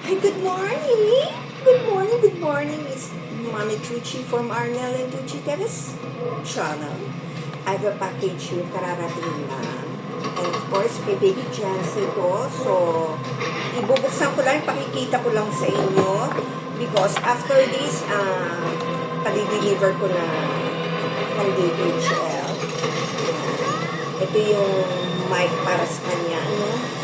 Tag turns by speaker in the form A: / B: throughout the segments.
A: Hi, good morning! Good morning, good morning. It's Mommy Tucci from Arnel and Tucci Teves channel. I have a package here, kararating lang. And of course, kay Baby Jancy to. So, ibubuksan ko lang, pakikita ko lang sa inyo. Because after this, pali-deliver ko na from DHL. Ito yung mic para sa kanya, ano?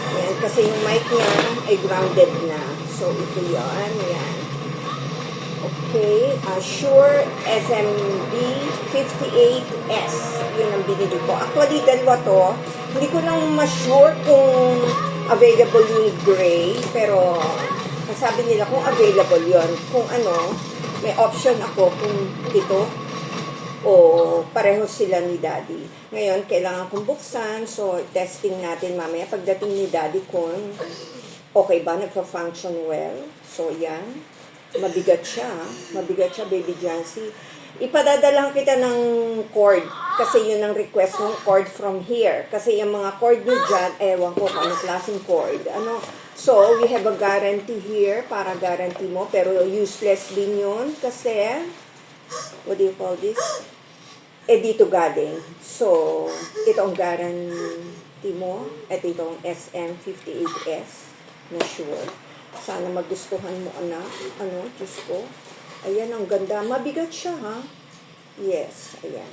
A: Yan, kasi yung mic niya ay grounded na. So, ito yan. Yan. Okay. Shure SMB 58S. Yun ang binili ko. Actually, dalawa to. Hindi ko lang ma-sure kung available yung gray. Pero, sabi nila kung available yon. Kung ano, may option ako kung ito o pareho sila ni Daddy. Ngayon, kailangan kong buksan. So, testing natin mamaya pagdating ni Daddy kung okay ba, nagpa-function well. So, yan. Mabigat siya. Mabigat siya, Baby Jancy. Ipadadalahan kita ng cord. Kasi yun ang request ng cord from here. Kasi yung mga cord nyo dyan, ewan ko kung anong klaseng cord. Ano? So, we have a guarantee here para guarantee mo. Pero useless din yun. Kasi, what do you call this? Dito galing. So, ito ang guarantee mo. At ito ang SM58S na sure. Sana magustuhan mo, anak. Ano, Diyos ko. Ayan, ang ganda. Mabigat siya, ha? Yes, ayan.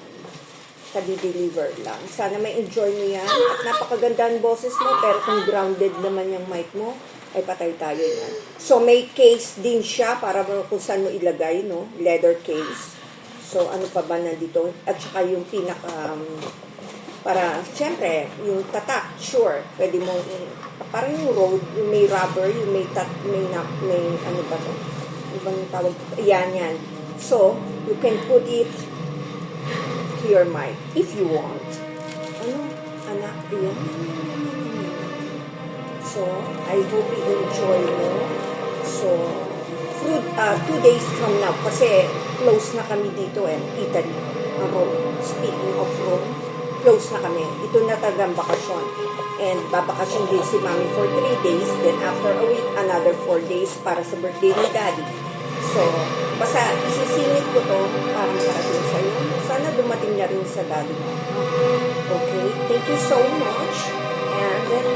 A: Kadi-deliver lang. Sana may enjoy mo yan. At napakaganda ang boses mo. Pero kung grounded naman yung mic mo, ay patay tayo yan. So, may case din siya para kung saan mo ilagay, no? Leather case. So, ano pa ba nandito? At saka yung pinaka, para, syempre, yung tatak, sure. Pwede mo, parang yung road, yung may rubber, yung may ano ba to? Ano bang tawag? Yan, yan. So, you can put it to your mic, if you want. Ano? Anak, yan. So, I hope you enjoy mo. So, 2 days from now, kasi close na kami dito Italy, Rome. Speaking of Rome, close na kami. Ito na talagang bakasyon. And babakasyon din si Mami for 3 days. Then after a week, another 4 days para sa birthday ni Daddy. So, basta isisingit ko to para makarating sa'yo. Sana dumating na rin sa Daddy mo. Okay? Thank you so much. And then,